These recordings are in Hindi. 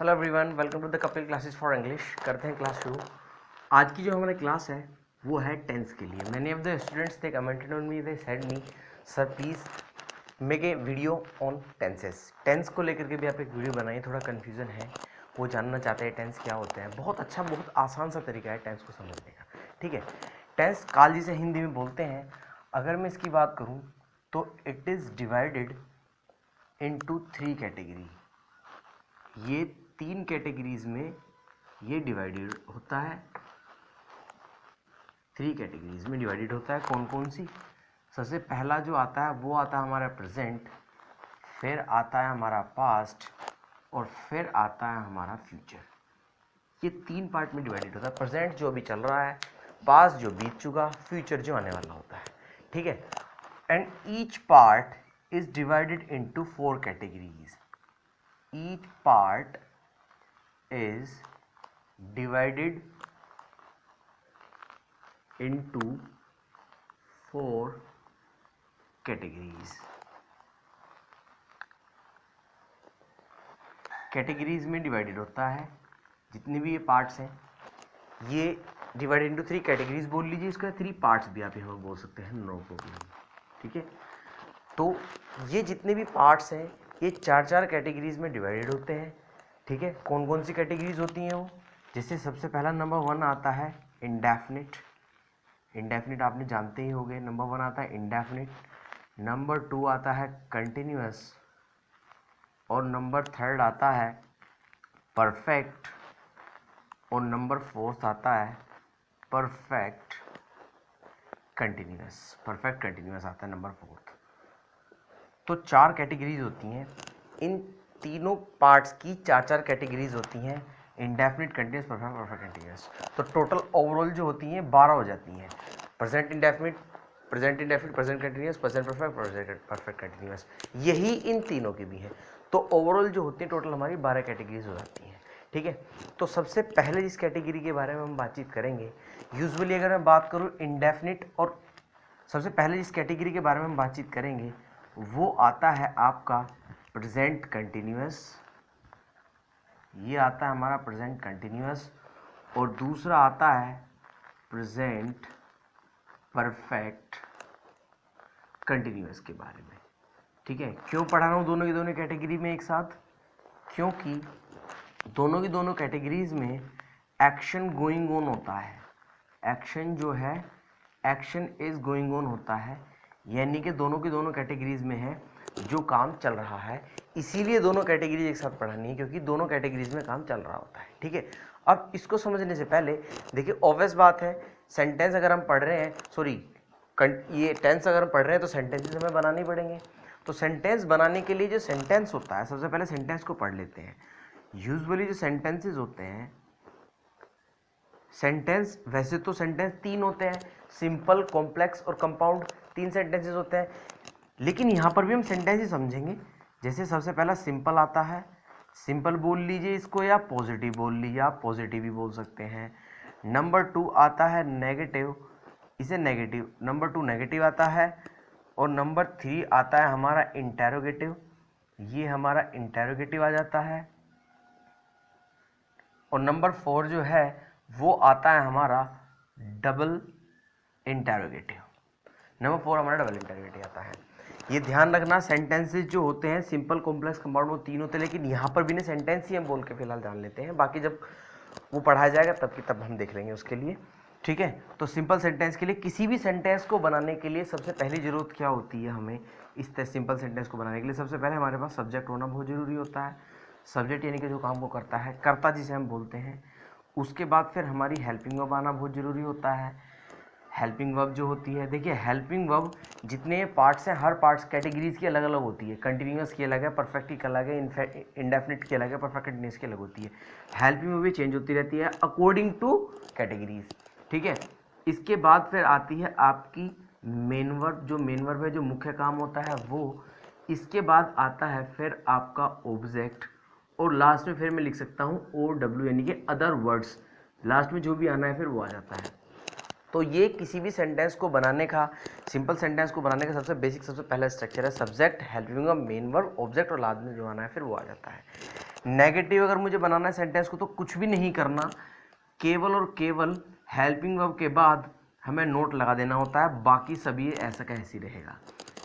Hello everyone, welcome to the Kapil classes for English. करते हैं क्लास शुरू। आज की जो हमारी क्लास है वो है टेंस के लिए। Many of the students they commented on me, they said me sir please make a video on tenses. Tense को लेकर के भी आप एक वीडियो बनाइए, थोड़ा कन्फ्यूज़न है, वो जानना चाहते हैं टेंस क्या होते हैं। बहुत अच्छा, बहुत आसान सा तरीका है टेंस को समझने का। ठीक है, टेंस काल जिसे हिंदी में बोलते हैं। अगर मैं इसकी बात करूँ तो it is divided into 3 category. ये 3 कैटेगरीज में ये डिवाइडेड होता है, 3 कैटेगरीज में डिवाइडेड होता है। कौन कौन सी? सबसे पहला जो आता है वो आता है हमारा प्रेजेंट, फिर आता है हमारा पास्ट और फिर आता है हमारा फ्यूचर। ये 3 पार्ट में डिवाइडेड होता है। प्रेजेंट जो अभी चल रहा है, पास्ट जो बीत चुका, फ्यूचर जो आने वाला होता है। ठीक है, and each part is divided into 4 categories. Each part is divided into 4 categories. Categories में डिवाइडेड होता है। जितने भी ये पार्ट्स हैं ये डिवाइडेड इनटू 3 कैटेगरीज बोल लीजिए। इसका 3 पार्ट्स भी आप यहाँ बोल सकते हैं, नो प्रॉब्लम। ठीक है, तो ये जितने भी पार्ट्स हैं ये 4 कैटेगरीज में डिवाइडेड होते हैं। ठीक है, कौन कौन सी कैटेगरीज होती हैं वो? जैसे सबसे पहला नंबर 1 आता है इंडेफिनिट। इंडेफिनिट आपने जानते ही होंगे। नंबर 1 आता है इंडेफिनिट, नंबर 2 आता है कंटिन्यूअस और नंबर 3 आता है परफेक्ट और नंबर 4 आता है परफेक्ट कंटिन्यूअस। परफेक्ट कंटिन्यूअस आता है नंबर 4। तो 4 कैटेगरीज होती हैं। इन तीनों पार्ट्स की 4 कैटेगरीज होती हैं, indefinite, continuous, perfect, perfect continuous. तो टोटल ओवरऑल जो होती हैं 12 हो जाती हैं। Present indefinite, present indefinite, present continuous, present perfect, present perfect continuous, यही इन तीनों की भी है। तो ओवरऑल जो होती है टोटल हमारी 12 कैटेगरीज हो जाती हैं। ठीक है, तो सबसे पहले जिस कैटेगरी के बारे में हम बातचीत करेंगे, यूजुअली अगर मैं बात करूँ इंडेफिनिट, और सबसे पहले जिस कैटेगरी के बारे में हम बातचीत करेंगे वो आता है आपका प्रेजेंट कंटिन्यूअस। ये आता है हमारा प्रेजेंट कंटिन्यूअस। और दूसरा आता है प्रेजेंट परफेक्ट कंटिन्यूअस के बारे में। ठीक है, क्यों पढ़ा रहा हूँ दोनों की दोनों कैटेगरी में एक साथ? क्योंकि दोनों की दोनों कैटेगरीज में एक्शन गोइंग ऑन होता है। एक्शन जो है, एक्शन इज गोइंग ऑन होता है, यानी कि दोनों की दोनों कैटेगरीज में है जो काम चल रहा है। इसीलिए दोनों कैटेगरीज एक साथ पढ़ानी है, क्योंकि दोनों कैटेगरीज में काम चल रहा होता है। ठीक है, अब इसको समझने से पहले देखिए, ऑब्वियस बात है, सेंटेंस अगर हम पढ़ रहे हैं, सॉरी ये टेंस अगर हम पढ़ रहे हैं तो सेंटेंसेस हमें बनाने पड़ेंगे। तो सेंटेंस बनाने के लिए जो सेंटेंस होता है, सबसे पहले सेंटेंस को पढ़ लेते हैं। यूजुअली जो सेंटेंसेस होते हैं, सेंटेंस वैसे तो सेंटेंस 3 होते हैं, सिंपल, कॉम्प्लेक्स और कंपाउंड। 3 सेंटेंसेस होते हैं, लेकिन यहाँ पर भी हम सेंटेंस ही समझेंगे। जैसे सबसे पहला सिंपल आता है, सिंपल बोल लीजिए इसको, या पॉजिटिव बोल लीजिए, आप पॉजिटिव भी बोल सकते हैं। नंबर 2 आता है नेगेटिव, इसे नेगेटिव, नंबर 2 नेगेटिव आता है। और नंबर 3 आता है हमारा इंटेरोगेटिव, ये हमारा इंटेरोगेटिव आ जाता है। और नंबर 4 जो है वो आता है हमारा डबल इंटेरोगेटिव। नंबर 4 हमारा डबल इंटेरोगेटिव आता है। ये ध्यान रखना, सेंटेंसेस जो होते हैं सिंपल, कॉम्प्लेक्स, कंपाउंड, वो 3 होते हैं, लेकिन यहाँ पर भी ना सेंटेंस ही हम बोल के फिलहाल जान लेते हैं, बाकी जब वो पढ़ाया जाएगा तब की तब हम देख लेंगे उसके लिए। ठीक है, तो सिंपल सेंटेंस के लिए, किसी भी सेंटेंस को बनाने के लिए सबसे पहली जरूरत क्या होती है हमें? इस सिंपल सेंटेंस को बनाने के लिए सबसे पहले हमारे पास सब्जेक्ट होना बहुत जरूरी होता है। सब्जेक्ट यानी कि जो काम को करता है, कर्ता जिसे हम बोलते हैं। उसके बाद फिर हमारी हेल्पिंग वर्ब आना बहुत ज़रूरी होता है। हेल्पिंग वर्ब जो होती है, देखिए हेल्पिंग वर्ब जितने पार्ट्स हैं, हर पार्ट्स कैटेगरीज की अलग अलग होती है। कंटिन्यूअस की अलग है, परफेक्ट की अलग है, इंडेफिनिट की अलग है, परफेक्ट कंटिन्यूअस की अलग होती है। हेल्पिंग वर्ब भी चेंज होती रहती है अकॉर्डिंग टू कैटेगरीज। ठीक है, इसके बाद फिर आती है आपकी मेन वर्ब। जो मेन वर्ब है, जो मुख्य काम होता है वो। इसके बाद आता है फिर आपका ऑब्जेक्ट, और लास्ट में फिर मैं लिख सकता हूँ OW, यानी कि अदर वर्ड्स। लास्ट में जो भी आना है फिर वो आ जाता है। तो ये किसी भी सेंटेंस को बनाने का, सिंपल सेंटेंस को बनाने का सबसे बेसिक, सबसे पहला स्ट्रक्चर है। Subject, helping verb, main verb, object, और लास्ट में जो आना है फिर वो आ जाता है। नेगेटिव अगर मुझे बनाना है सेंटेंस को तो कुछ भी नहीं करना, केवल और केवल हेल्पिंग वर्ब के बाद हमें नोट लगा देना होता है, बाकी सभी ऐसा का ऐसी रहेगा।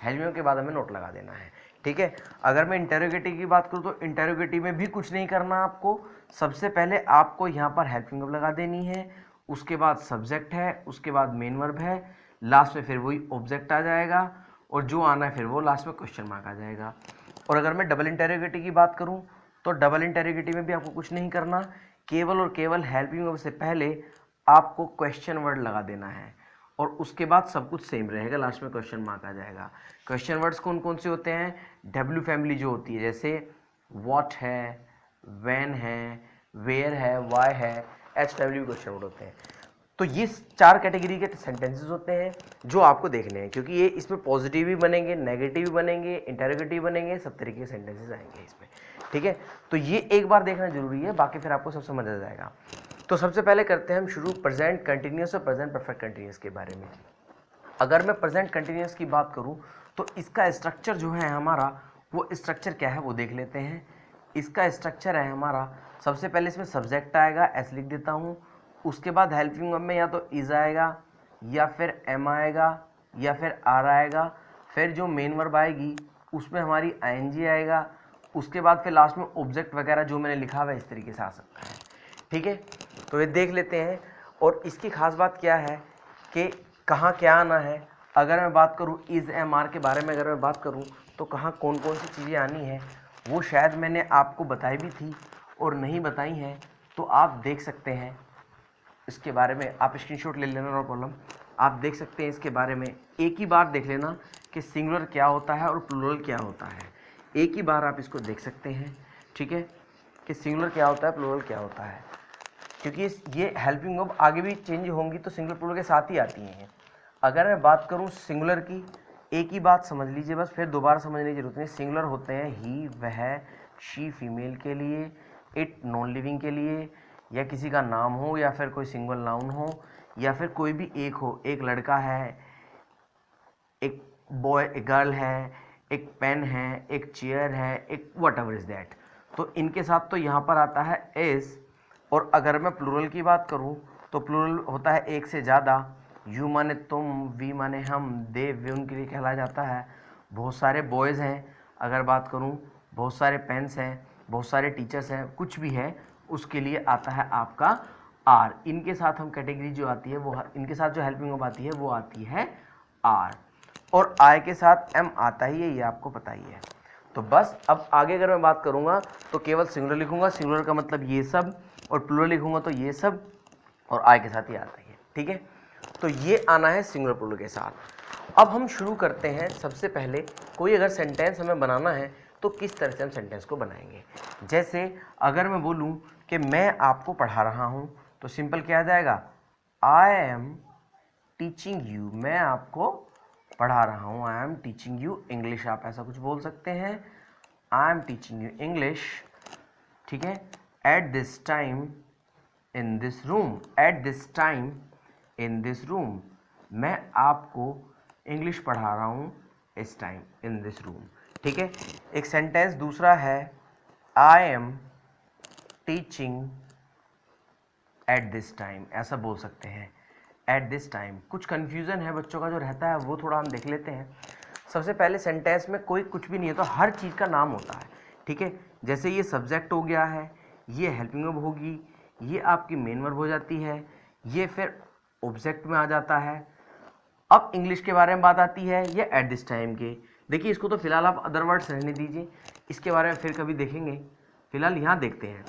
हेल्पिंग वर्ब के बाद हमें नोट लगा देना है, ठीक है। अगर मैं इंटेरोगेटिव की बात करूँ तो इंटेरोगेटिव में भी कुछ नहीं करना आपको। सबसे पहले आपको यहाँ पर हेल्पिंग वर्ब लगा देनी है, उसके बाद सब्जेक्ट है, उसके बाद मेन वर्ब है, लास्ट में फिर वही ऑब्जेक्ट आ जाएगा, और जो आना है फिर वो लास्ट में क्वेश्चन मार्क आ जाएगा। और अगर मैं डबल इंटेरोगेटिव की बात करूँ तो डबल इंटेरोगेटिव में भी आपको कुछ नहीं करना, केवल और केवल हेल्पिंग वर्ब से पहले आपको क्वेश्चन वर्ड लगा देना है, और उसके बाद सब कुछ सेम रहेगा, लास्ट में क्वेश्चन मार्क आ जाएगा। क्वेश्चन वर्ड्स कौन कौन से होते हैं? डब्ल्यू फैमिली जो होती है, जैसे व्हाट है, व्हेन है, वेयर है, व्हाई है, एच फैमिली क्वेश्चन वर्ड होते हैं। तो ये 4 कैटेगरी के सेंटेंसेस होते हैं जो आपको देखने हैं, क्योंकि ये इसमें पॉजिटिव भी बनेंगे, नेगेटिव भी बनेंगे, इंटेरोगेटिव बनेंगे, सब तरीके के सेंटेंसेस आएंगे इसमें, ठीक है। तो ये एक बार देखना जरूरी है, बाकी फिर आपको सब समझ आ जाएगा। तो सबसे पहले करते हैं हम शुरू प्रेजेंट कंटिन्यूअस और प्रेजेंट परफेक्ट कंटिन्यूअस के बारे में। अगर मैं प्रेजेंट कंटिन्यूअस की बात करूं तो इसका स्ट्रक्चर जो है हमारा, वो स्ट्रक्चर क्या है वो देख लेते हैं। इसका स्ट्रक्चर है हमारा, सबसे पहले इसमें सब्जेक्ट आएगा, एस लिख देता हूँ, उसके बाद हेल्पिंग वर्ब में या तो इज आएगा, या फिर एम आएगा, या फिर आर आएगा, फिर जो मेन वर्ब आएगी उसमें हमारी आईएनजी आएगा, उसके बाद फिर लास्ट में ऑब्जेक्ट वगैरह जो मैंने लिखा हुआ है इस तरीके से आ सकता है, ठीक है। तो ये देख लेते हैं। और इसकी खास बात क्या है कि कहाँ क्या आना है। अगर मैं बात करूँ इज़ एम आर के बारे में, अगर मैं बात करूँ तो कहाँ कौन कौन सी चीज़ें आनी है वो शायद मैंने आपको बताई भी थी और नहीं बताई हैं, तो आप देख सकते हैं इसके बारे में। आप स्क्रीनशॉट ले लेना, नो प्रॉब्लम। आप देख सकते हैं इसके बारे में, एक ही बार देख लेना कि सिंगुलर क्या होता है और प्लूरल क्या होता है। एक ही बार आप इसको देख सकते हैं, ठीक है, कि सिंगुलर क्या होता है, प्लूरल क्या होता है, क्योंकि ये हेल्पिंग वर्ब आगे भी चेंज होंगी तो सिंगुलर प्लूरल के साथ ही आती हैं। अगर मैं बात करूँ सिंगुलर की, एक ही बात समझ लीजिए बस, फिर दोबारा समझने की जरूरत नहीं। सिंगुलर होते हैं ही, वह, शी फीमेल के लिए, इट नॉन लिविंग के लिए, या किसी का नाम हो, या फिर कोई सिंगल नाउन हो, या फिर कोई भी एक हो, एक लड़का है, एक बॉय, एक गर्ल है, एक पेन है, एक चेयर है, एक वट एवर इज दैट। तो इनके साथ तो यहाँ पर आता है इज। और अगर मैं प्लूरल की बात करूँ तो प्लूरल होता है एक से ज़्यादा। यू माने तुम, वी माने हम, दे वे उनके लिए कहलाया जाता है। बहुत सारे बॉयज़ हैं अगर बात करूँ, बहुत सारे पेन्स हैं, बहुत सारे टीचर्स हैं, कुछ भी है उसके लिए आता है आपका आर। इनके साथ हम कैटेगरी जो आती है वो, इनके साथ जो हेल्पिंग वर्ब आती है वो आती है आर। और आई के साथ एम आता ही है, ये आपको पता ही है। तो बस अब आगे अगर मैं बात करूँगा तो केवल सिंगुलर लिखूंगा, सिंगुलर का मतलब ये सब, और प्लूरल लिखूंगा तो ये सब, और आई के साथ ही आता ही है, ठीक है। तो ये आना है सिंगुलर प्लूरल के साथ। अब हम शुरू करते हैं। सबसे पहले कोई अगर सेंटेंस हमें बनाना है तो किस तरह से हम सेंटेंस को बनाएंगे। जैसे अगर मैं बोलूँ कि मैं आपको पढ़ा रहा हूँ तो सिंपल क्या आ जाएगा, आई एम टीचिंग यू, मैं आपको पढ़ा रहा हूँ, I am teaching you English. आप ऐसा कुछ बोल सकते हैं, I am teaching you English, ठीक है, eight this time in this room, eight this time in this room, मैं आपको इंग्लिश पढ़ा रहा हूँ इस टाइम इन दिस रूम, ठीक है। एक सेंटेंस दूसरा है, I am teaching eight this time, ऐसा बोल सकते हैं, एट दिस टाइम। कुछ कन्फ्यूज़न है बच्चों का जो रहता है वो थोड़ा हम देख लेते हैं। सबसे पहले सेंटेंस में कोई कुछ भी नहीं है तो हर चीज़ का नाम होता है, ठीक है। जैसे ये सब्जेक्ट हो गया है, ये हेल्पिंग वर्ब होगी, ये आपकी मेन वर्ब हो जाती है, ये फिर ऑब्जेक्ट में आ जाता है। अब इंग्लिश के बारे में बात आती है, ये एट दिस टाइम के। देखिए इसको तो फिलहाल आप अदर वर्ड्स रहने दीजिए, इसके बारे में फिर कभी देखेंगे, फिलहाल यहाँ देखते हैं।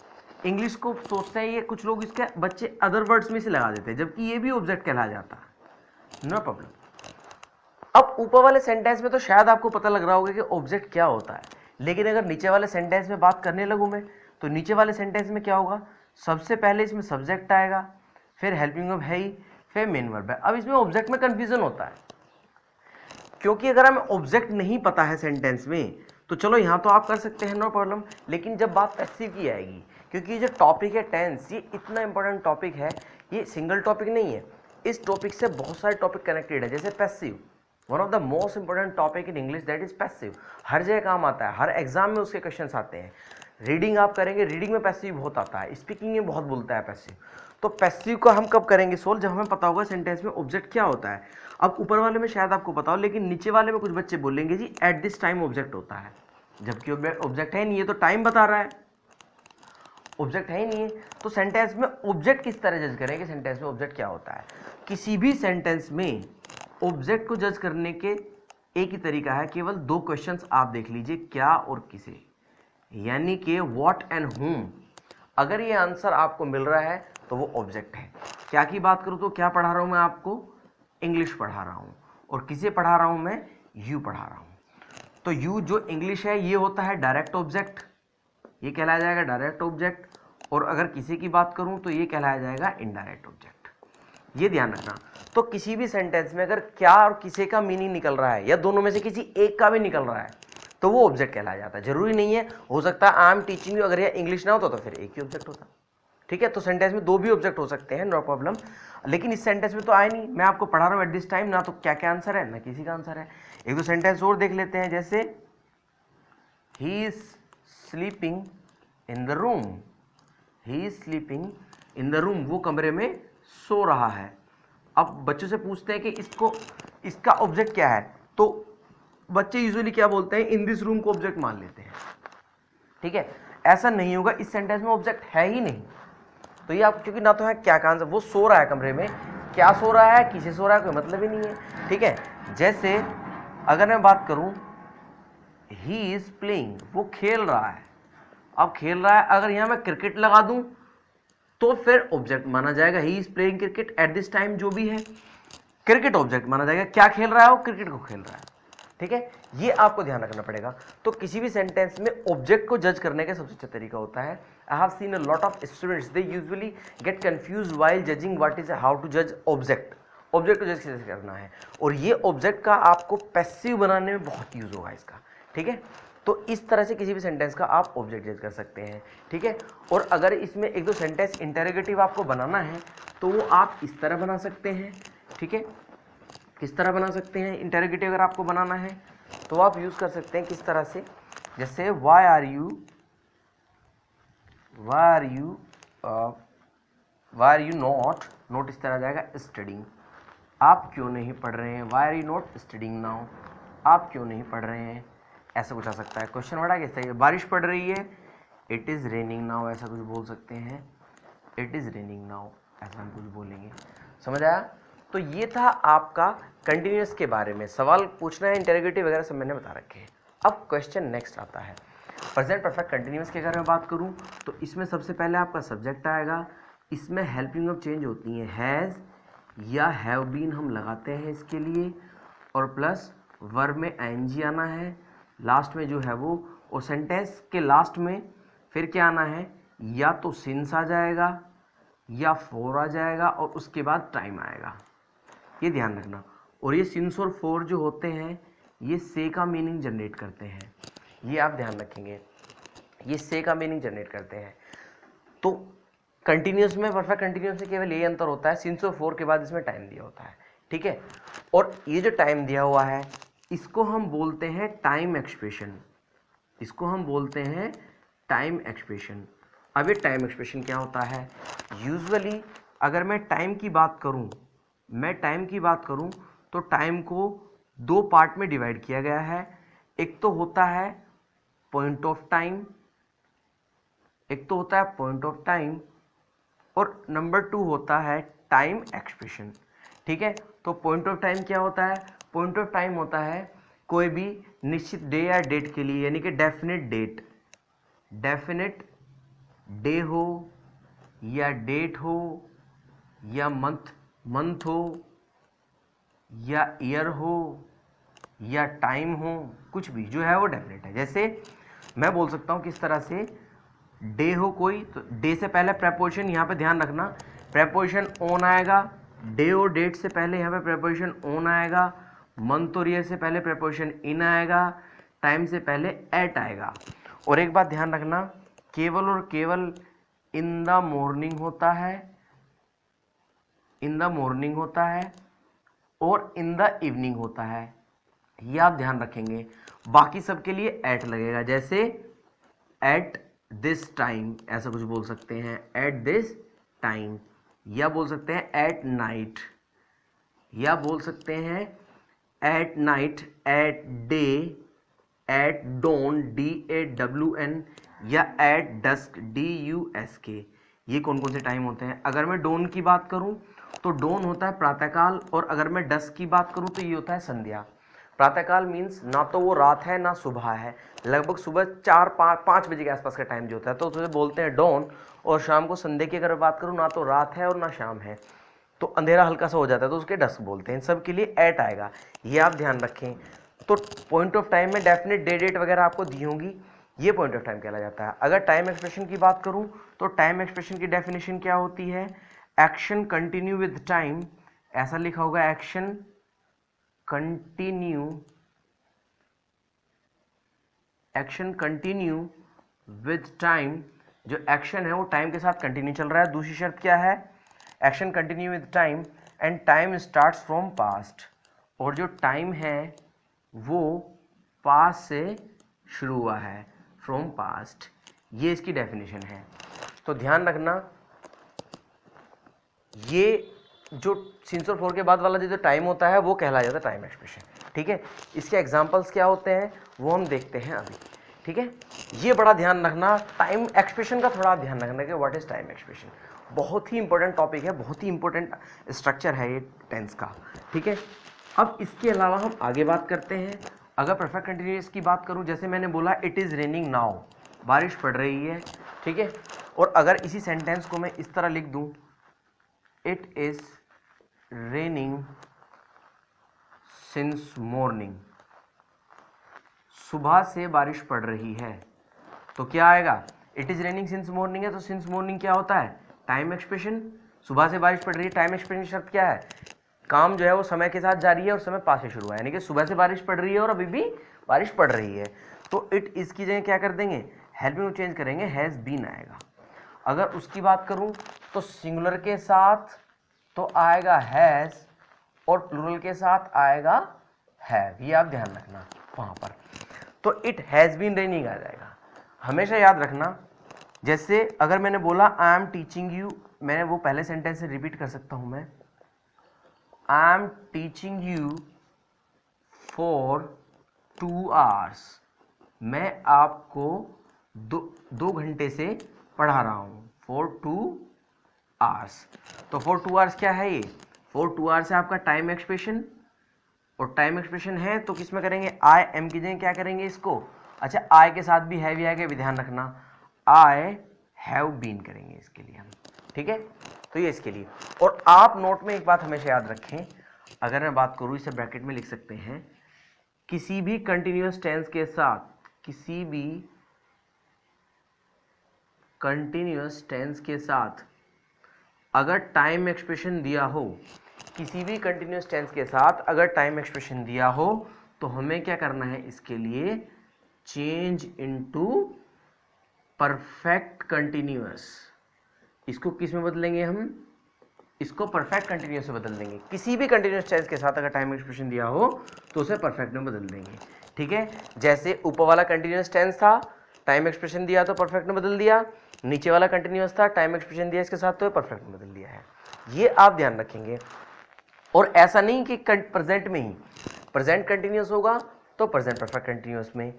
इंग्लिश को सोचते हैं ये कुछ लोग, इसके बच्चे अदर वर्ड्स में से लगा देते हैं, जबकि ये भी ऑब्जेक्ट कहला जाता है, नो प्रॉब्लम। अब ऊपर वाले सेंटेंस में तो शायद आपको पता लग रहा होगा कि ऑब्जेक्ट क्या होता है, लेकिन अगर नीचे वाले सेंटेंस में बात करने लगूँ मैं तो नीचे वाले सेंटेंस में क्या होगा, सबसे पहले इसमें सब्जेक्ट आएगा, फिर हेल्पिंग वर्ब है ही, फिर मेन वर्ब है। अब इसमें ऑब्जेक्ट में कंफ्यूजन होता है, क्योंकि अगर हमें ऑब्जेक्ट नहीं पता है सेंटेंस में तो चलो यहाँ तो आप कर सकते हैं, नो प्रॉब्लम, लेकिन जब बात पैसिव की आएगी, क्योंकि ये जो टॉपिक है टेंस, ये इतना इंपॉर्टेंट टॉपिक है, ये सिंगल टॉपिक नहीं है, इस टॉपिक से बहुत सारे टॉपिक कनेक्टेड है। जैसे passive, one of the most important topic in English, that is passive. हर जगह काम आता है, हर एग्जाम में उसके क्वेश्चंस आते हैं। रीडिंग आप करेंगे, रीडिंग में पैसिव बहुत आता है, स्पीकिंग में बहुत बोलता है पैसिव। तो पैसिव को हम कब करेंगे सोल्व, जब हमें पता होगा सेंटेंस में ऑब्जेक्ट क्या होता है। अब ऊपर वाले में शायद आपको पता हो, लेकिन नीचे वाले में कुछ बच्चे बोलेंगे जी एट दिस टाइम ऑब्जेक्ट होता है, जबकि ऑब्जेक्ट है नहीं, ये तो टाइम बता रहा है, ऑब्जेक्ट है ही नहीं है। तो सेंटेंस में ऑब्जेक्ट किस तरह जज करें कि सेंटेंस में ऑब्जेक्ट क्या होता है। किसी भी सेंटेंस में ऑब्जेक्ट को जज करने के एक ही तरीका है, केवल दो क्वेश्चंस आप देख लीजिए, क्या और किसे, यानी कि व्हाट एंड whom। अगर ये आंसर आपको मिल रहा है तो वो ऑब्जेक्ट है। क्या की बात करूं तो क्या पढ़ा रहा हूं मैं आपको, इंग्लिश पढ़ा रहा हूं, और किसे पढ़ा रहा हूं मैं, यू पढ़ा रहा हूं। तो यू जो इंग्लिश है ये होता है डायरेक्ट ऑब्जेक्ट, ये कहलाया जाएगा डायरेक्ट ऑब्जेक्ट। और अगर किसी की बात करूं तो ये कहलाया जाएगा इनडायरेक्ट ऑब्जेक्ट, ये ध्यान रखना। तो किसी भी सेंटेंस में अगर क्या और किसे का मीनिंग निकल रहा है, या दोनों में से किसी एक का भी निकल रहा है, तो वो ऑब्जेक्ट कहलाया जाता है। जरूरी नहीं है, हो सकता है आई एम टीचिंग यू अगर ये इंग्लिश ना होता तो फिर एक ही ऑब्जेक्ट होता, ठीक है। तो सेंटेंस में दो भी ऑब्जेक्ट हो सकते हैं, नो प्रॉब्लम। लेकिन इस सेंटेंस में तो आए नहीं, मैं आपको पढ़ा रहा हूँ एट दिस टाइम, ना तो क्या क्या आंसर है ना किसी का आंसर है। एक दो सेंटेंस और देख लेते हैं, जैसे he is sleeping in the room, he is sleeping in the room, वो कमरे में सो रहा है। अब बच्चों से पूछते हैं कि इसको, इसका ऑब्जेक्ट क्या है, तो बच्चे यूजुअली क्या बोलते हैं, इन दिस रूम को ऑब्जेक्ट मान लेते हैं, ठीक है। ऐसा नहीं होगा, इस सेंटेंस में ऑब्जेक्ट है ही नहीं। तो ये आप, क्योंकि ना तो है क्या का आंसर, वो सो रहा है कमरे में, क्या सो रहा है, किसे सो रहा है, कोई मतलब ही नहीं है, ठीक है। जैसे अगर मैं बात करूं, ही इज प्लेइंग, वो खेल रहा है। अब खेल रहा है, अगर यहां मैं क्रिकेट लगा दूं तो फिर ऑब्जेक्ट माना जाएगा, he is playing cricket at this time, जो भी है क्रिकेट ऑब्जेक्ट माना जाएगा। क्या खेल रहा है वो, क्रिकेट को खेल रहा है, ठीक है। ये आपको ध्यान रखना पड़ेगा। तो किसी भी सेंटेंस में ऑब्जेक्ट को जज करने का सबसे अच्छा तरीका होता है, I have seen a lot of students, they usually get confused while judging what is how to जज ऑब्जेक्ट, ऑब्जेक्ट को जज कैसे करना है। और ये ऑब्जेक्ट का आपको पैसिव बनाने में बहुत यूज होगा इसका, ठीक है। तो इस तरह से किसी भी सेंटेंस का आप ऑब्जेक्ट जज कर सकते हैं, ठीक है। और अगर इसमें एक दो सेंटेंस इंटरोगेटिव आपको बनाना है तो वो आप इस तरह बना सकते हैं, ठीक है। किस तरह बना सकते हैं इंटरोगेटिव, अगर आपको बनाना है तो आप यूज कर सकते हैं किस तरह से, जैसे why are you not, not इस तरह आ जाएगा स्टडिंग, आप क्यों नहीं पढ़ रहे हैं, why are you not studying now, आप क्यों नहीं पढ़ रहे हैं, ऐसा कुछ आ सकता है। क्वेश्चन वर्ड किस तरह, बारिश पड़ रही है, इट इज़ रेनिंग नाउ, ऐसा कुछ बोल सकते हैं, इट इज़ रेनिंग नाउ, ऐसा हम कुछ बोलेंगे, समझ आया। तो ये था आपका कंटिन्यूअस के बारे में, सवाल पूछना है इंटरोगेटिव वगैरह सब मैंने बता रखे हैं। अब क्वेश्चन नेक्स्ट आता है, प्रेजेंट परफेक्ट कंटिन्यूअस के अगर मैं बात करूं तो इसमें सबसे पहले आपका सब्जेक्ट आएगा, इसमें हेल्पिंग ऑफ चेंज होती है, हैज़ या हैव बीन हम लगाते हैं इसके लिए, और प्लस वर्ब में आईएनजी आना है, लास्ट में जो है वो, और सेंटेंस के लास्ट में फिर क्या आना है, या तो सिंस आ जाएगा या फॉर आ जाएगा, और उसके बाद टाइम आएगा, ये ध्यान रखना। और ये सिंस और फॉर जो होते हैं ये से का मीनिंग जनरेट करते हैं, ये आप ध्यान रखेंगे, ये से का मीनिंग जनरेट करते हैं। तो कंटिन्यूअस में, परफेक्ट कंटिन्यूअस में केवल यही अंतर होता है, सिंस और फॉर के बाद इसमें टाइम दिया होता है, ठीक है। और ये जो टाइम दिया हुआ है इसको हम बोलते हैं टाइम एक्सप्रेशन, इसको हम बोलते हैं टाइम एक्सप्रेशन। अब ये टाइम एक्सप्रेशन क्या होता है, यूजुअली अगर मैं टाइम की बात करूं, तो टाइम को दो पार्ट में डिवाइड किया गया है, एक तो होता है पॉइंट ऑफ टाइम, और नंबर 2 होता है टाइम एक्सप्रेशन, ठीक है। तो पॉइंट ऑफ टाइम क्या होता है, पॉइंट ऑफ टाइम होता है कोई भी निश्चित डे या डेट के लिए, यानी कि डेफिनेट डे हो या डेट हो या मंथ हो या ईयर हो या टाइम हो, कुछ भी जो है वो डेफिनेट है। जैसे मैं बोल सकता हूँ किस तरह से, डे हो कोई, तो डे से पहले प्रेपोजिशन, यहाँ पे ध्यान रखना प्रेपोजिशन ऑन आएगा, डे और डेट से पहले यहाँ पे प्रेपोजिशन ऑन आएगा, मंथ और ईयर से पहले प्रेपोजिशन इन आएगा, टाइम से पहले एट आएगा। और एक बात ध्यान रखना, केवल और केवल इन द मॉर्निंग होता है और इन द इवनिंग होता है, ये आप ध्यान रखेंगे। बाकी सबके लिए एट लगेगा, जैसे एट दिस टाइम, ऐसा कुछ बोल सकते हैं, एट दिस टाइम, या बोल सकते हैं एट नाइट, या बोल सकते हैं at night, at day, at dawn, DAWN, या एट डस्क, DUSK। ये कौन कौन से टाइम होते हैं? अगर मैं डॉन की बात करूं तो डॉन होता है प्रातःकाल, और अगर मैं डस्क की बात करूं तो ये होता है संध्या। प्रातःकाल मीन्स ना तो वो रात है ना सुबह है, लगभग सुबह 4-5 बजे के आसपास का टाइम जो होता है, तो उसे बोलते हैं डॉन। और शाम को संध्या की अगर बात करूं, ना तो रात है और ना शाम है, तो अंधेरा हल्का सा हो जाता है, तो उसके डस्क बोलते हैं। इन सब के लिए एट आएगा, ये आप ध्यान रखें। तो पॉइंट ऑफ टाइम में डेफिनेट डे डेट वगैरह आपको दी होंगी, ये पॉइंट ऑफ टाइम कहला जाता है। अगर टाइम एक्सप्रेशन की बात करूं तो टाइम एक्सप्रेशन की डेफिनेशन क्या होती है? एक्शन कंटिन्यू विद टाइम, ऐसा लिखा होगा, action continue, action continue with time, जो एक्शन है वो टाइम के साथ कंटिन्यू चल रहा है। दूसरी शर्त क्या है? Action continue with time and time starts from past, और जो टाइम है वो पास्ट से शुरू हुआ है, फ्रॉम पास्ट। ये इसकी डेफिनेशन है। तो ध्यान रखना, ये जो सिंस और फॉर के बाद वाला जो टाइम होता है वो कहला जाता है टाइम एक्सप्रेशन, ठीक है। इसके एग्जांपल्स क्या होते हैं वो हम देखते हैं अभी, ठीक है। ये बड़ा ध्यान रखना, टाइम एक्सप्रेशन का थोड़ा ध्यान रखना कि व्हाट इज टाइम एक्सप्रेशन। बहुत ही इंपॉर्टेंट टॉपिक है, बहुत ही इंपॉर्टेंट स्ट्रक्चर है ये टेंस का, ठीक है। अब इसके अलावा हम आगे बात करते हैं। अगर परफेक्ट कंटिन्यूअस की बात करूं, जैसे मैंने बोला इट इज़ रेनिंग नाउ, बारिश पड़ रही है, ठीक है। और अगर इसी सेंटेंस को मैं इस तरह लिख दूं, it is raining since morning, सुबह से बारिश पड़ रही है, तो क्या आएगा? It is raining since morning है, तो सिंस मॉर्निंग क्या होता है? Time expression. सुबह से बारिश पड़ रही है, टाइम एक्सप्रेशन शर्त क्या है? काम जो है वो समय के साथ जारी है और समय पास से शुरू हुआ है, यानी कि सुबह से बारिश पड़ रही है और अभी भी बारिश पड़ रही है। तो इट इसकी जगह क्या कर देंगे? हेल्पिंग चेंज करेंगे, हैज़ बीन आएगा। अगर उसकी बात करूं तो सिंगुलर के साथ तो आएगा हैज़, और प्लूरल के साथ आएगा हैव, ये आप ध्यान रखना वहां पर। तो इट हैज़ बीन रेनिंग आ जाएगा। हमेशा याद रखना, जैसे अगर मैंने बोला आई एम टीचिंग यू, मैंने वो पहले सेंटेंस से रिपीट कर सकता हूं मैं, I am teaching you for 2 hours, मैं आपको दो घंटे से पढ़ा रहा हूं, फॉर 2 hours। तो फॉर 2 hours क्या है? ये फॉर 2 hours है आपका टाइम एक्सप्रेशन, और टाइम एक्सप्रेशन है तो किस में करेंगे? आई एम की जगह क्या करेंगे इसको? अच्छा, आई के साथ भी हैव आएगा, भी ध्यान रखना, आई हैव बीन करेंगे इसके लिए हम, ठीक है। तो ये इसके लिए। और आप नोट में एक बात हमेशा याद रखें, अगर मैं बात करूं, इसे ब्रैकेट में लिख सकते हैं, किसी भी कंटिन्यूअस टेंस के साथ, किसी भी कंटिन्यूअस टेंस के साथ अगर टाइम एक्सप्रेशन दिया हो, किसी भी कंटिन्यूअस टेंस के साथ अगर टाइम एक्सप्रेशन दिया हो, तो हमें क्या करना है इसके लिए? Change into perfect continuous. इसको किस में बदलेंगे हम? इसको परफेक्ट कंटिन्यूअस से बदल देंगे। किसी भी कंटिन्यूअस टेंस के साथ अगर टाइम एक्सप्रेशन दिया हो तो उसे परफेक्ट में बदल देंगे, ठीक है। जैसे ऊपर वाला कंटिन्यूअस टेंस था, टाइम एक्सप्रेशन दिया तो परफेक्ट में बदल दिया, नीचे वाला कंटिन्यूअस था, टाइम एक्सप्रेशन दिया इसके साथ तो परफेक्ट में बदल दिया है। ये आप ध्यान रखेंगे। और ऐसा नहीं कि प्रेजेंट में ही, प्रेजेंट कंटिन्यूअस होगा तो प्रेजेंट परफेक्ट कंटिन्यूअस में,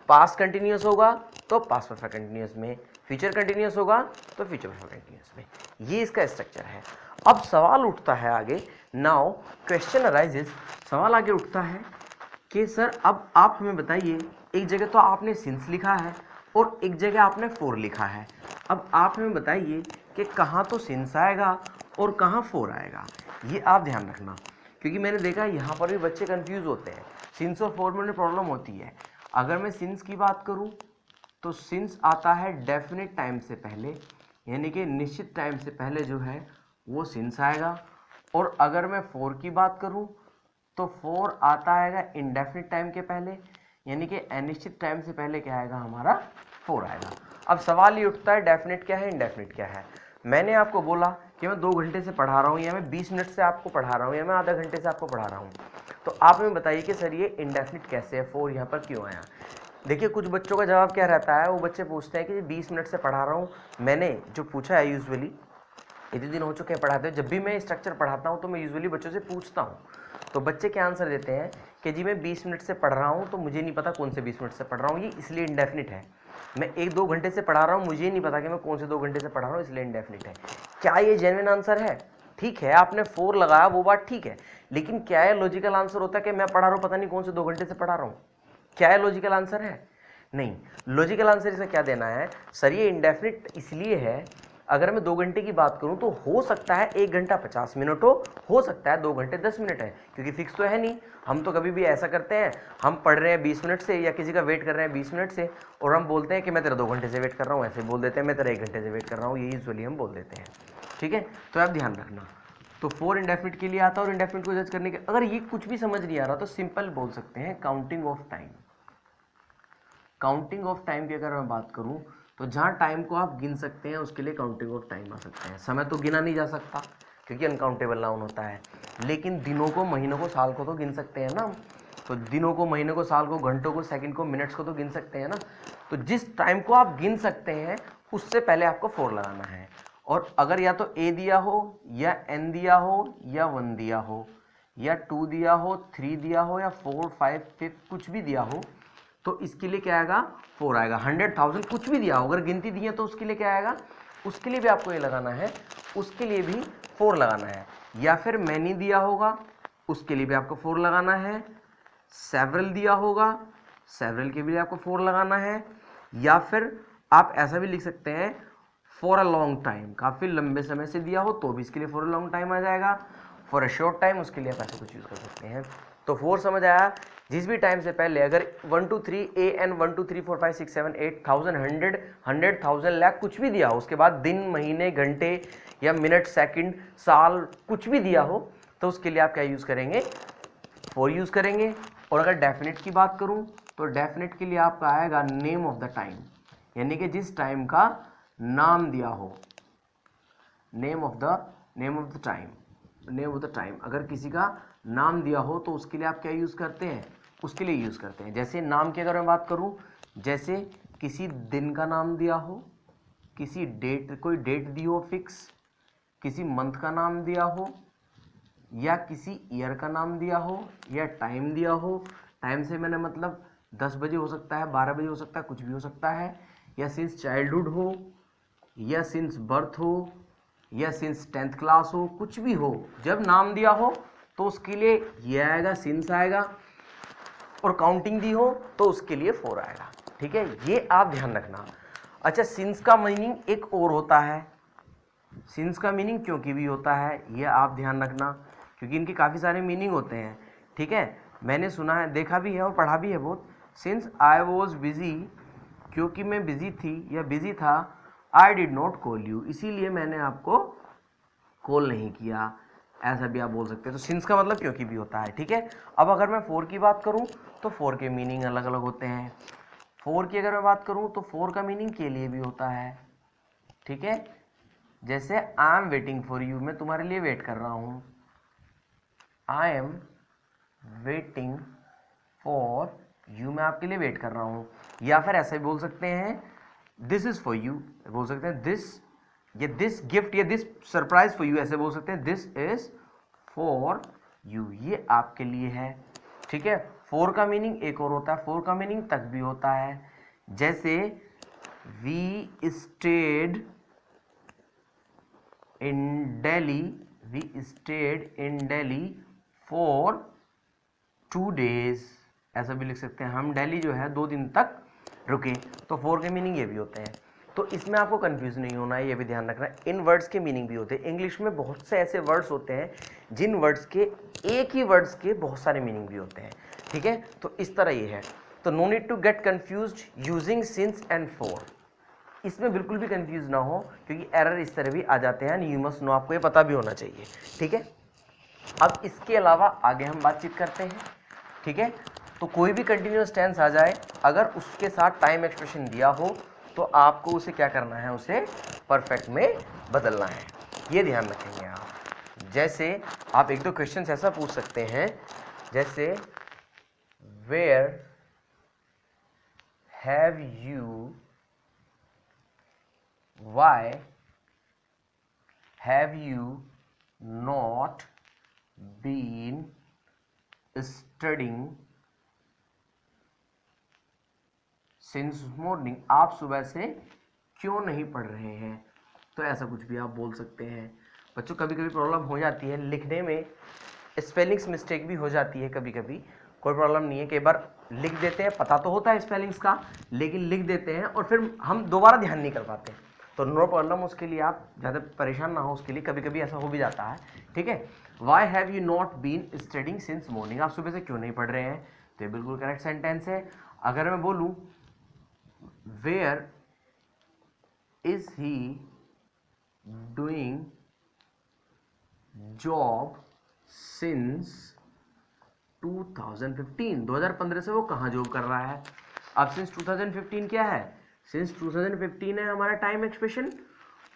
पास्ट कंटिन्यूअस होगा तो पास्ट परफेक्ट कंटिन्यूअस में, फ्यूचर कंटिन्यूअस होगा तो फ्यूचर परफेक्ट कंटिन्यूअस में। ये इसका स्ट्रक्चर है। अब सवाल उठता है आगे, नाउ क्वेश्चन अराइजेस, सवाल आगे उठता है कि सर अब आप हमें बताइए, एक जगह तो आपने सिंस लिखा है और एक जगह आपने फॉर लिखा है, अब आप हमें बताइए कि कहाँ तो सिंस आएगा और कहाँ फॉर आएगा। ये आप ध्यान रखना, क्योंकि मैंने देखा है यहाँ पर भी बच्चे कंफ्यूज होते हैं, सिंस और फॉर में प्रॉब्लम होती है। अगर मैं सिंस की बात करूँ तो सिंस आता है डेफिनेट टाइम से पहले, यानी कि निश्चित टाइम से पहले जो है वो सिंस आएगा। और अगर मैं फॉर की बात करूं तो फॉर आता आएगा इंडेफिनिट टाइम के पहले, यानी कि अनिश्चित टाइम से पहले क्या आएगा? हमारा फॉर आएगा। अब सवाल ये उठता है डेफिनेट क्या है, इंडेफिनिट क्या है। मैंने आपको बोला कि मैं 2 घंटे से पढ़ा रहा हूँ, या मैं 20 मिनट से आपको पढ़ा रहा हूँ, या मैं आधा घंटे से आपको पढ़ा रहा हूँ, तो आप हमें बताइए कि सर ये इंडेफिनिट कैसे है, फॉर यहाँ पर क्यों आया? देखिए कुछ बच्चों का जवाब क्या रहता है, वो बच्चे पूछते हैं कि 20 मिनट से पढ़ा रहा हूँ। मैंने जो पूछा है यूजुअली, इतने दिन हो चुके हैं पढ़ाते हुए, जब भी मैं स्ट्रक्चर पढ़ाता हूँ तो मैं यूजुअली बच्चों से पूछता हूँ, तो बच्चे क्या आंसर देते हैं कि जी मैं 20 मिनट से पढ़ रहा हूँ, तो मुझे नहीं पता कौन से 20 मिनट से पढ़ रहा हूँ, ये इसलिए इंडेफिनिट है। मैं 1-2 घंटे से पढ़ा रहा हूँ, मुझे नहीं पता कि मैं कौन से 2 घंटे से पढ़ा रहा हूँ, इसलिए इंडेफिनिट है। क्या ये जेन्युइन आंसर है? ठीक है, आपने 4 लगाया, वो बात ठीक है, लेकिन क्या ये लॉजिकल आंसर होता है कि मैं पढ़ा रहा हूँ पता नहीं कौन से 2 घंटे से पढ़ा रहा हूँ? क्या ये लॉजिकल आंसर है? नहीं। लॉजिकल आंसर इसे क्या देना है, सर ये इंडेफिनिट इसलिए है, अगर मैं 2 घंटे की बात करूं तो हो सकता है 1 घंटा 50 मिनट हो सकता है 2 घंटे 10 मिनट है, क्योंकि फिक्स तो है नहीं। हम तो कभी भी ऐसा करते हैं, हम पढ़ रहे हैं 20 मिनट से या किसी का वेट कर रहे हैं 20 मिनट से, और हम बोलते हैं कि मैं तेरा 2 घंटे से वेट कर रहा हूँ, ऐसे बोल देते हैं मैं तेरा 1 घंटे से वेट कर रहा हूँ, ये यूजुअली हम बोल देते हैं। ठीक है, तो आप ध्यान रखना। तो 4 इंडेफिनिट के लिए आता है, और इंडेफिनिट को जज करने के, अगर ये कुछ भी समझ नहीं आ रहा तो सिंपल बोल सकते हैं counting of time. Counting of time की अगर मैं बात करूं तो जहां टाइम को आप गिन सकते हैं उसके लिए काउंटिंग ऑफ टाइम आ सकते हैं। समय तो गिना नहीं जा सकता क्योंकि अनकाउंटेबल नाउन होता है, लेकिन दिनों को, महीनों को, साल को तो गिन सकते हैं ना। तो दिनों को, महीनों को, साल को, घंटों को, सेकंड को, मिनट्स को तो गिन सकते हैं ना। तो जिस टाइम को आप गिन सकते हैं उससे पहले आपको 4 लगाना है, और अगर या तो ए दिया हो या एन दिया हो या 1 दिया हो या 2 दिया हो, 3 दिया हो या 4, 5, 6 कुछ भी दिया हो, तो इसके लिए क्या आएगा, 4 आएगा। 100,000 कुछ भी दिया हो, अगर गिनती दी है तो उसके लिए क्या आएगा, उसके लिए भी आपको ये लगाना है, उसके लिए भी 4 लगाना है। या फिर मैनी दिया होगा, उसके लिए भी आपको 4 लगाना है। सेवरल दिया होगा, सेवरल के लिए आपको 4 लगाना है। या फिर आप ऐसा भी लिख सकते हैं फॉर अ लॉन्ग टाइम, काफ़ी लंबे समय से दिया हो तो भी इसके लिए फॉर अ लॉन्ग टाइम आ जाएगा। फॉर अ शॉर्ट टाइम, उसके लिए आप ऐसा कुछ यूज़ कर सकते हैं। तो 4 समझ आया। जिस भी टाइम से पहले अगर 1 2 3 AN 1 2 3 4 5 6 7 8 1000 100,000 लाख कुछ भी दिया हो, उसके बाद दिन, महीने, घंटे या मिनट, सेकंड, साल कुछ भी दिया हो, तो उसके लिए आप क्या यूज़ करेंगे, 4 यूज़ करेंगे। और अगर डेफिनेट की बात करूं तो डेफिनेट के लिए आपका आएगा नेम ऑफ द टाइम, यानी कि जिस टाइम का नाम दिया हो, नेम ऑफ द टाइम। अगर किसी का नाम दिया हो तो उसके लिए आप क्या यूज़ करते हैं, उसके लिए यूज़ करते हैं। जैसे नाम की अगर मैं बात करूं, जैसे किसी दिन का नाम दिया हो, किसी डेट, कोई डेट दी हो फिक्स, किसी मंथ का नाम दिया हो, या किसी ईयर का नाम दिया हो, या टाइम दिया हो। टाइम से मैंने मतलब 10 बजे हो सकता है, 12 बजे हो सकता है, कुछ भी हो सकता है। या सिंस चाइल्डहुड हो, या सिंस बर्थ हो, या सिंस 10th क्लास हो, कुछ भी हो, जब नाम दिया हो तो उसके लिए ये आएगा, सिंस आएगा। और काउंटिंग दी हो तो उसके लिए 4 आएगा। ठीक है, ये आप ध्यान रखना। अच्छा, सिंस का मीनिंग एक और होता है, सिंस का मीनिंग क्योंकि भी होता है, ये आप ध्यान रखना, क्योंकि इनके काफ़ी सारे मीनिंग होते हैं। ठीक है, मैंने सुना है, देखा भी है और पढ़ा भी है बहुत। सिंस आई वॉज बिजी, क्योंकि मैं बिजी थी या बिजी था, I did not call you, इसीलिए मैंने आपको कॉल नहीं किया, ऐसा भी आप बोल सकते हैं। तो सिंस का मतलब क्योंकि भी होता है। ठीक है, अब अगर मैं 4 की बात करूं तो 4 के मीनिंग अलग अलग होते हैं। 4 की अगर मैं बात करूं तो 4 का मीनिंग के लिए भी होता है। ठीक है, जैसे I am waiting for you, मैं तुम्हारे लिए वेट कर रहा हूं, I am waiting for you, मैं आपके लिए वेट कर रहा हूं। या फिर ऐसे बोल सकते हैं दिस इज फॉर यू, बोल सकते हैं दिस, या दिस गिफ्ट या दिस सरप्राइज फॉर यू, ऐसे बोल सकते हैं दिस इज फॉर यू, ये आपके लिए है। ठीक है, 4 का मीनिंग एक और होता है, 4 का मीनिंग तक भी होता है। जैसे we stayed in Delhi for 2 days, ऐसा भी लिख सकते हैं, हम दिल्ली जो है 2 दिन तक रुके। तो 4 के मीनिंग ये भी होते हैं। तो इसमें आपको कंफ्यूज नहीं होना है, ये भी ध्यान रखना है। इन वर्ड्स के मीनिंग भी होते हैं। इंग्लिश में बहुत से ऐसे वर्ड्स होते हैं जिन वर्ड्स के, एक ही वर्ड्स के बहुत सारे मीनिंग भी होते हैं। ठीक है, तो इस तरह ये है। तो no need to get confused using since and for, इसमें बिल्कुल भी कंफ्यूज ना हो, क्योंकि एरर इस तरह भी आ जाते हैं। यू मस्ट नो, आपको ये पता भी होना चाहिए। ठीक है, अब इसके अलावा आगे हम बातचीत करते हैं। ठीक है, तो कोई भी कंटिन्यूअस टेंस आ जाए, अगर उसके साथ टाइम एक्सप्रेशन दिया हो तो आपको उसे क्या करना है, उसे परफेक्ट में बदलना है, ये ध्यान रखेंगे आप। जैसे आप 1-2 क्वेश्चन ऐसा पूछ सकते हैं, जैसे where have you, why have you not been studying since morning, आप सुबह से क्यों नहीं पढ़ रहे हैं। तो ऐसा कुछ भी आप बोल सकते हैं। बच्चों कभी कभी प्रॉब्लम हो जाती है लिखने में, स्पेलिंग्स मिस्टेक भी हो जाती है कभी कभी, कोई प्रॉब्लम नहीं है। कई बार लिख देते हैं, पता तो होता है स्पेलिंग्स का, लेकिन लिख देते हैं और फिर हम दोबारा ध्यान नहीं कर पाते, तो नो प्रॉब्लम, उसके लिए आप ज़्यादा परेशान ना हो, उसके लिए कभी कभी ऐसा हो भी जाता है, ठीक है। Why have you not been studying since morning, आप सुबह से क्यों नहीं पढ़ रहे हैं, तो ये बिल्कुल करेक्ट सेंटेंस है। अगर मैं बोलूँ where is he doing job since 2015 से वो कहाँ जॉब कर रहा है। अब सिंस 2015 क्या है, सिंस 2015 है हमारा टाइम एक्सप्रेशन,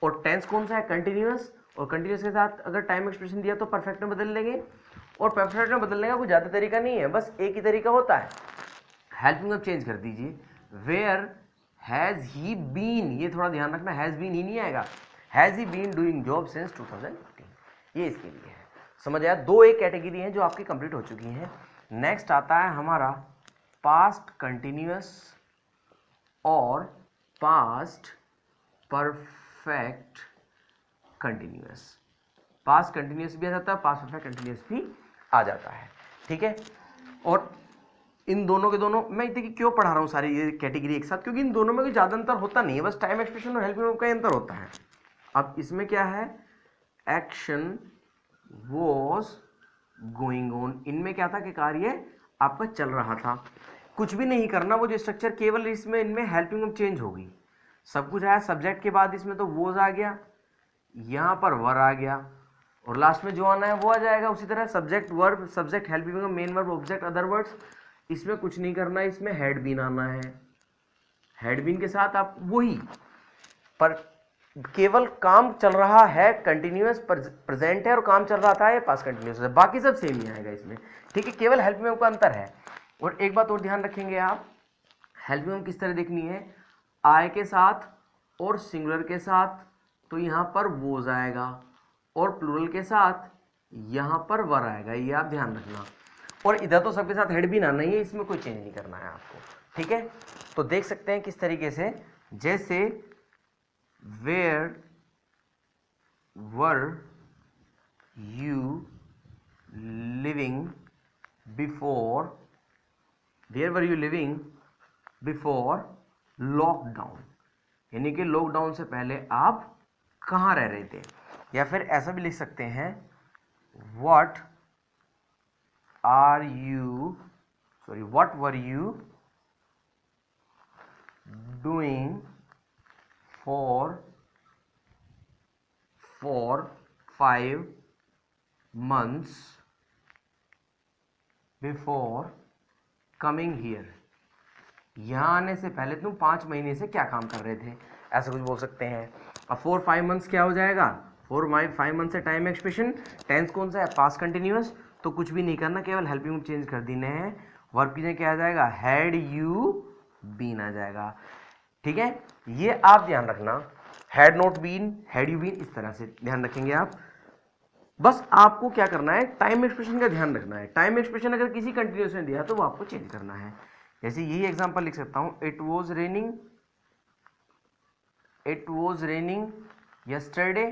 और टेंस कौन सा है, कंटिन्यूअस, और कंटिन्यूअस के साथ अगर टाइम एक्सप्रेशन दिया तो परफेक्ट में बदल देंगे, और परफेक्ट में बदलने का कोई ज़्यादा तरीका नहीं है, बस एक ही तरीका होता है, हेल्पिंग वर्ब चेंज कर दीजिए। वेयर हैज़ ही बीन, ये थोड़ा ध्यान रखना, हैज़ बीन ही नहीं आएगा, has he been doing job since 2015, ये इसके लिए है। समझ आया, दो एक कैटेगरी हैं जो आपकी कंप्लीट हो चुकी हैं। नेक्स्ट आता है हमारा पास्ट कंटिन्यूअस और past perfect continuous. Past continuous भी आ जाता है, पास्ट परफेक्ट कंटिन्यूअस भी आ जाता है, ठीक है। और इन दोनों के दोनों, मैं देखिए क्यों पढ़ा रहा हूँ सारी ये कैटेगरी एक साथ, क्योंकि इन दोनों में कोई ज़्यादा अंतर होता नहीं है, बस टाइम एक्सप्रेशन और हेल्पिंग वर्ब का अंतर होता है। अब इसमें क्या है, एक्शन वॉज गोइंग ऑन, इनमें क्या था कि कार्य आपका चल रहा था, कुछ भी नहीं करना, वो जो स्ट्रक्चर केवल इसमें इनमें हेल्पिंग वर्ब चेंज होगी, सब कुछ आया सब्जेक्ट के बाद, इसमें तो वॉज आ गया, यहाँ पर वर आ गया, और लास्ट में जो आना है वो आ जाएगा। उसी तरह subject verb, subject helping verb, main verb, object, other words, इसमें कुछ नहीं करना है, इसमें हेड बीन आना है, हेड बीन के साथ आप वही, पर केवल काम चल रहा है, कंटिन्यूअस प्रेजेंट है और काम चल रहा था, ये पास्ट कंटिन्यूअस है, बाकी सब सेम ही आएगा इसमें, ठीक है, केवल हेल्पिंग वर्ब का अंतर है। और एक बात और ध्यान रखेंगे आप, हेल्पिंग वर्ब किस तरह देखनी है, आई के साथ और सिंगुलर के साथ तो यहाँ पर वोज आएगा, और प्लूरल के साथ यहाँ पर वर आएगा, ये आप ध्यान रखना। और इधर तो सबके साथ हेड भी आना ही है, इसमें कोई चेंज नहीं करना है आपको, ठीक है। तो देख सकते हैं किस तरीके से, जैसे where were you living before, where were you living before lockdown, यानी कि लॉकडाउन से पहले आप कहाँ रह रहे थे। या फिर ऐसा भी लिख सकते हैं, what were you doing for 5 months before coming here, यहाँ आने से पहले तुम 5 महीने से क्या काम कर रहे थे, ऐसा कुछ बोल सकते हैं। अब 4-5 months क्या हो जाएगा, 4-5 months से टाइम एक्सप्रेशन, टेंस कौन सा है, पास्ट कंटिन्यूअस, तो कुछ भी नहीं करना, केवल हेल्पिंग वर्ब चेंज कर देने हैं, वर्ब की जगह क्या आ जाएगा, हैड यू बीन आ जाएगा, ठीक है। ये आप ध्यान रखना, had not been, had you been, इस तरह से ध्यान रखेंगे आप। बस आपको क्या करना है, टाइम एक्सप्रेशन का ध्यान रखना है, टाइम एक्सप्रेशन अगर किसी कंटिन्यूअस में दिया तो वो आपको चेंज करना है। जैसे यही एग्जांपल लिख सकता हूं, इट वॉज रेनिंग यस्टरडे,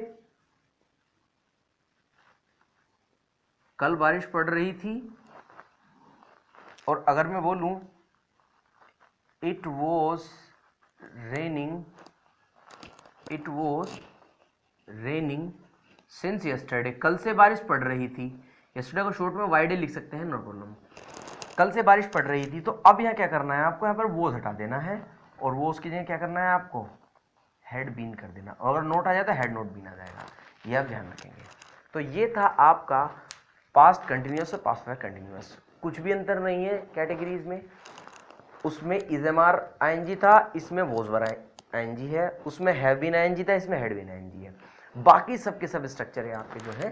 कल बारिश पड़ रही थी। और अगर मैं बोलूं it was raining since yesterday, कल से बारिश पड़ रही थी, यस्टरडे को शॉर्ट में वाई डे लिख सकते हैं, नो प्रॉब्लम, कल से बारिश पड़ रही थी। तो अब यहाँ क्या करना है आपको, यहाँ पर वॉज हटा देना है, और वॉज की जगह क्या करना है आपको, हेड बीन कर देना, और अगर नोट आ जाता है हेड नोट बीन आ जाएगा, ये आप ध्यान रखेंगे। तो ये था आपका पास्ट कंटिन्यूअस और पास्ट परफेक्ट कंटिन्यूअस, कुछ भी अंतर नहीं है कैटेगरीज में, उसमें इज़एमआर आईएनजी था, इसमें वॉज वर आईएनजी है, उसमें हैव बीन आईएनजी था, इसमें हैड बीन आईएनजी है, बाकी सब के सब स्ट्रक्चर है आपके जो है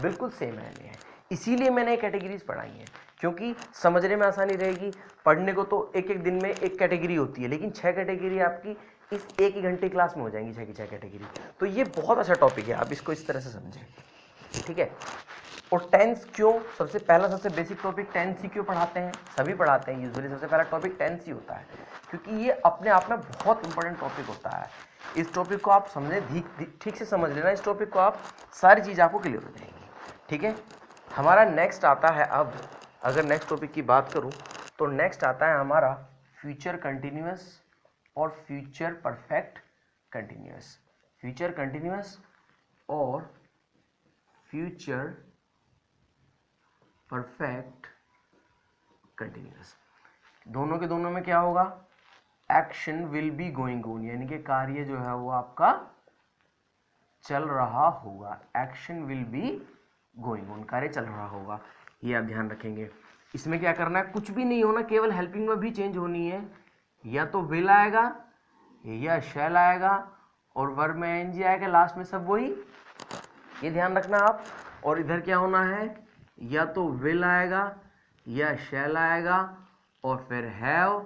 बिल्कुल सेम रहने हैं। इसीलिए मैंने कैटेगरीज पढ़ाई हैं, क्योंकि समझने में आसानी रहेगी। पढ़ने को तो एक एक दिन में एक कैटेगरी होती है, लेकिन 6 कैटेगरी आपकी इस एक ही घंटे क्लास में हो जाएंगी, 6 की 6 कैटेगरी। तो ये बहुत अच्छा टॉपिक है, आप इसको इस तरह से समझें, ठीक है। और टेंस क्यों, सबसे बेसिक टॉपिक टेंस ही क्यों पढ़ाते हैं, सभी पढ़ाते हैं यूजुअली, सबसे पहला टॉपिक टेंस ही होता है, क्योंकि ये अपने आप में बहुत इंपॉर्टेंट टॉपिक होता है। इस टॉपिक को आप समझें, ठीक से समझ लेना इस टॉपिक को, आप सारी चीज़ आपको क्लियर हो जाएगी, ठीक है। हमारा नेक्स्ट आता है, अब अगर नेक्स्ट टॉपिक की बात करूं तो नेक्स्ट आता है हमारा फ्यूचर कंटिन्यूअस और future perfect continuous. Future continuous और फ्यूचर परफेक्ट कंटिन्यूअस, दोनों के दोनों में क्या होगा, action will be going on, यानी कि कार्य जो है वो आपका चल रहा होगा। Action will be going on, कार्य चल रहा होगा, ये आप ध्यान रखेंगे। इसमें क्या करना है, कुछ भी नहीं होना, केवल हेल्पिंग में भी चेंज होनी है, या तो विल आएगा या शैल आएगा और वर्ब में एनजी आएगा, लास्ट में सब वही, ये ध्यान रखना आप। और इधर क्या होना है, या तो विल आएगा या शैल आएगा और फिर हैव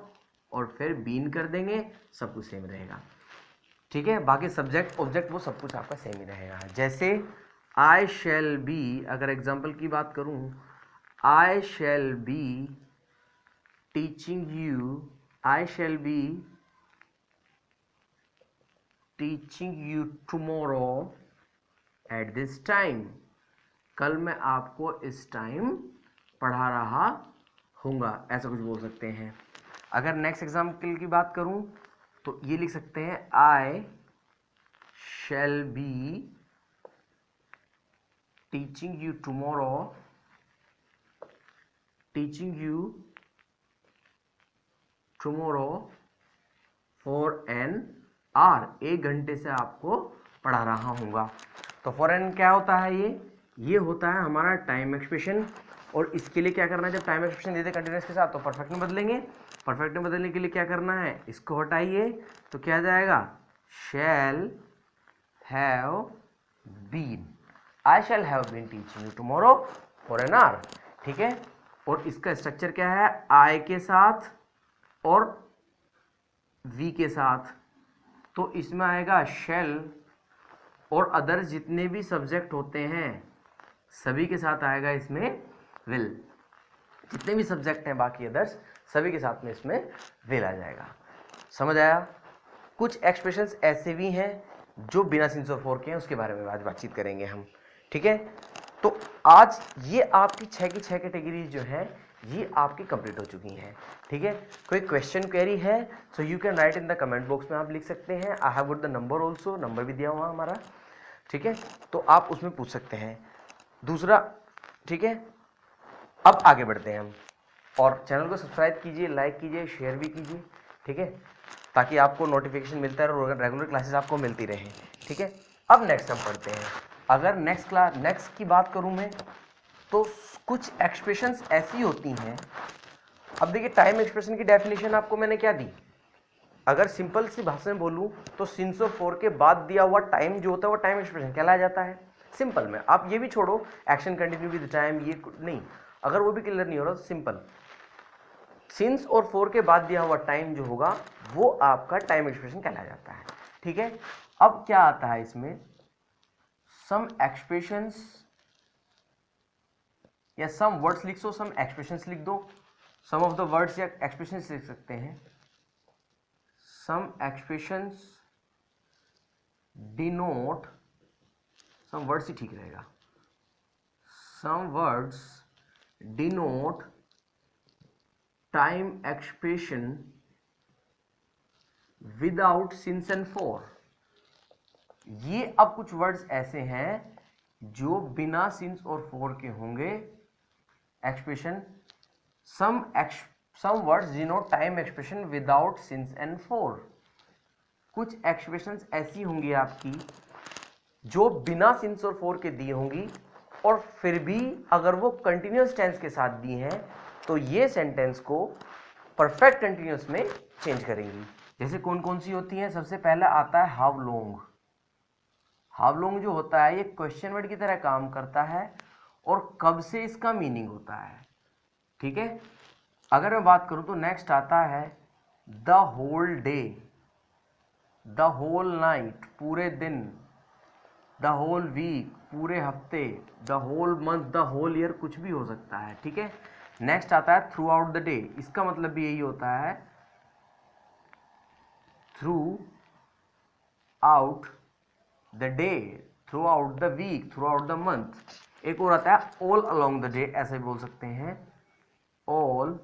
और फिर बीन कर देंगे, सब कुछ सेम रहेगा, ठीक है। बाकी सब्जेक्ट ऑब्जेक्ट वो सब कुछ आपका सेम ही रहेगा। जैसे आई शैल बी, अगर एग्जाम्पल की बात करूं, I shall be teaching you, I shall be teaching you tomorrow at this time, कल मैं आपको इस टाइम पढ़ा रहा हूँगा, ऐसा कुछ बोल सकते हैं। अगर नेक्स्ट एग्जाम्पल की बात करूं तो ये लिख सकते हैं, I shall be teaching you tomorrow, teaching you tomorrow for an hour, 1 घंटे से आपको पढ़ा रहा हूँगा। तो फॉर एन क्या होता है, ये होता है हमारा टाइम एक्सप्रेशन। और इसके लिए क्या करना है, जब टाइम एक्सप्रेशन देते कंटिन्यूअस के साथ तो परफेक्ट में बदलेंगे। परफेक्ट में बदलने के लिए क्या करना है, इसको हटाइए तो क्या जाएगा, shall have been, I shall have been teaching you tomorrow for an hour, ठीक है। और इसका स्ट्रक्चर क्या है, आई के साथ और वी के साथ, तो इसमें आएगा शैल और अदर्स जितने भी सब्जेक्ट होते हैं सभी के साथ आएगा इसमें विल, जितने भी सब्जेक्ट हैं बाकी अदर्स सभी के साथ में इसमें विल आ जाएगा। समझ आया। कुछ एक्सप्रेशंस ऐसे भी हैं जो बिना सिंस और फॉर के हैं, उसके बारे में आज बातचीत करेंगे हम, ठीक है। तो आज ये आपकी 6 की 6 कैटेगरीज जो है ये आपकी कंप्लीट हो चुकी हैं, ठीक है। कोई क्वेश्चन क्वेरी है so you can write in the comment box में, आप लिख सकते हैं। I have good the number also, number भी दिया हुआ हमारा, ठीक है, तो आप उसमें पूछ सकते हैं। दूसरा, ठीक है, अब आगे बढ़ते हैं हम, और चैनल को सब्सक्राइब कीजिए, लाइक कीजिए, शेयर भी कीजिए, ठीक है, ताकि आपको नोटिफिकेशन मिलता रहे और रेगुलर क्लासेस आपको मिलती रहे, ठीक है। अब नेक्स्ट हम पढ़ते हैं। अगर नेक्स्ट की बात करूं मैं, तो कुछ एक्सप्रेशंस ऐसी होती हैं। अब देखिए, टाइम एक्सप्रेशन की डेफिनेशन आपको मैंने क्या दी, अगर सिंपल सी भाषा में बोलूं तो सिंस और फॉर के बाद दिया हुआ टाइम जो होता है वो टाइम एक्सप्रेशन कहलाया जाता है। सिंपल में आप ये भी छोड़ो, एक्शन कंटिन्यू विद टाइम, ये नहीं, अगर वो भी क्लियर नहीं हो रहा तो सिंपल सिंस और फॉर के बाद दिया हुआ टाइम जो होगा वो आपका टाइम एक्सप्रेशन कहलाया जाता है, ठीक है। अब क्या आता है इसमें, सम एक्सप्रेशंस या सम वर्ड्स लिख दो, सम एक्सप्रेशंस लिख दो, सम ऑफ द वर्ड्स या एक्सप्रेशंस लिख सकते हैं। Some expressions denote, some words ही ठीक रहेगा, some words denote time expression without since and for. ये अब कुछ वर्ड्स ऐसे हैं जो बिना सिंस और फॉर के होंगे expression. Some words denote time expression without since and for. कुछ एक्सप्रेशंस ऐसी होंगी आपकी जो बिना सिंस और फॉर के दी होंगी, और फिर भी अगर वो कंटिन्यूअस टेंस के साथ दी हैं तो ये सेंटेंस को परफेक्ट कंटिन्यूअस में चेंज करेंगी। जैसे कौन कौन सी होती हैं, सबसे पहला आता है हाउ लॉन्ग। हाउ लॉन्ग जो होता है ये क्वेश्चन वर्ड की तरह काम करता है और कब से इसका मीनिंग होता है। ठीक है, अगर मैं बात करूं तो नेक्स्ट आता है the whole day, the whole night पूरे दिन, द होल वीक पूरे हफ्ते, the whole month, the whole year, कुछ भी हो सकता है। ठीक है, नेक्स्ट आता है थ्रू आउट द डे, इसका मतलब भी यही होता है throughout the day, throughout the week, throughout the month. एक और आता है ऑल अलोंग द डे, ऐसे बोल सकते हैं ऑल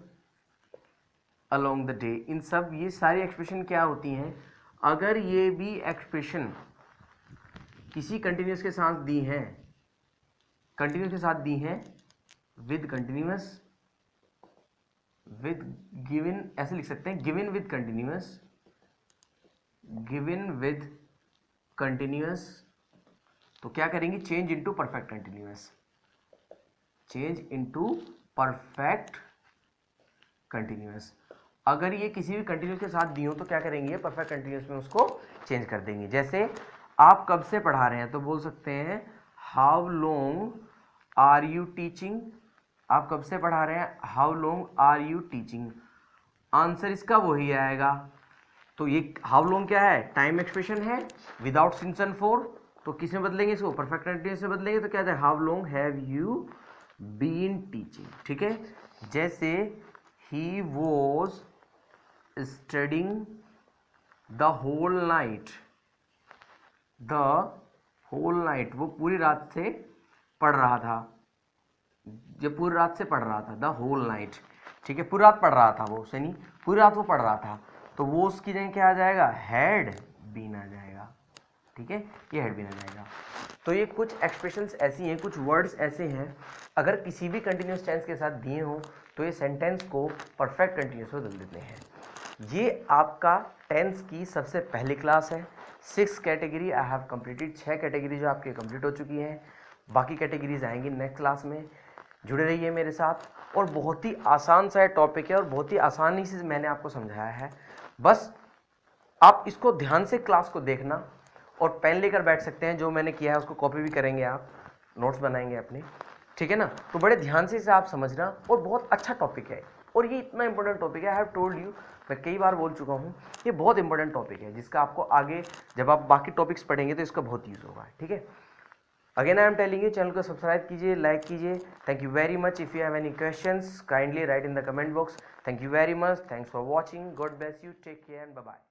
अलोंग द डे। इन सब ये सारी एक्सप्रेशन क्या होती हैं, अगर ये भी एक्सप्रेशन किसी कंटिन्यूस के साथ दी हैं, कंटिन्यूस के साथ दी हैं विद कंटिन्यूस, विद गिवन, ऐसे लिख सकते हैं given with continuous, given with continuous, तो क्या करेंगे, change into perfect continuous, change into perfect continuous. अगर ये किसी भी कंटिन्यूस के साथ दी हो तो क्या करेंगे, परफेक्ट कंटिन्यूस में उसको चेंज कर देंगे। जैसे आप कब से पढ़ा रहे हैं तो बोल सकते हैं how long are you teaching, आप कब से पढ़ा रहे हैं, how long are you teaching. Answer इसका वही आएगा। तो ये हाउ लॉन्ग क्या है, टाइम एक्सप्रेशन है विदाउट सिंस एंड फॉर, तो किस में बदलेंगे इसको, परफेक्ट कंटिन्यूस में बदलेंगे। तो क्या है, how long have you been teaching. ठीक है, जैसे ही was studying the whole night, the whole night, वो पूरी रात से पढ़ रहा था, जब पूरी रात से पढ़ रहा था, द होल नाइट। ठीक है, पूरी रात पढ़ रहा था वो, सही नहीं, पूरी रात वो पढ़ रहा था, तो वो उसकी जगह क्या आ जाएगा, हैड बीन आ जाएगा। ठीक है, ये हैड बीन आ जाएगा। तो ये कुछ एक्सप्रेशंस ऐसी हैं, कुछ वर्ड्स ऐसे हैं, अगर किसी भी कंटिन्यूस टेंस के साथ दिए हों तो ये सेंटेंस को परफेक्ट कंटिन्यूस में बदल देते हैं। ये आपका टेंस की सबसे पहली क्लास है। 6 category I have completed, 6 category जो आपके कंप्लीट हो चुकी हैं, बाकी कैटेगरीज आएंगी नेक्स्ट क्लास में। जुड़े रहिए मेरे साथ, और बहुत ही आसान सा टॉपिक है और बहुत ही आसानी से मैंने आपको समझाया है। बस आप इसको ध्यान से क्लास को देखना और पेन लेकर बैठ सकते हैं, जो मैंने किया है उसको कॉपी भी करेंगे, आप नोट्स बनाएंगे अपने। ठीक है ना, तो बड़े ध्यान से इसे आप समझना, और बहुत अच्छा टॉपिक है, और ये इतना इंपॉर्टेंट टॉपिक है, आई हैव टोल्ड यू, मैं कई बार बोल चुका हूँ, ये बहुत इंपॉर्टेंट टॉपिक है जिसका आपको आगे जब आप बाकी टॉपिक्स पढ़ेंगे तो इसका बहुत यूज़ होगा। ठीक है, again I am telling you, channel को सब्सक्राइब कीजिए, लाइक कीजिए। Thank you very much. If you have any questions kindly write in the comment box. Thank you very much, thanks for watching, God bless you, take care and bye bye.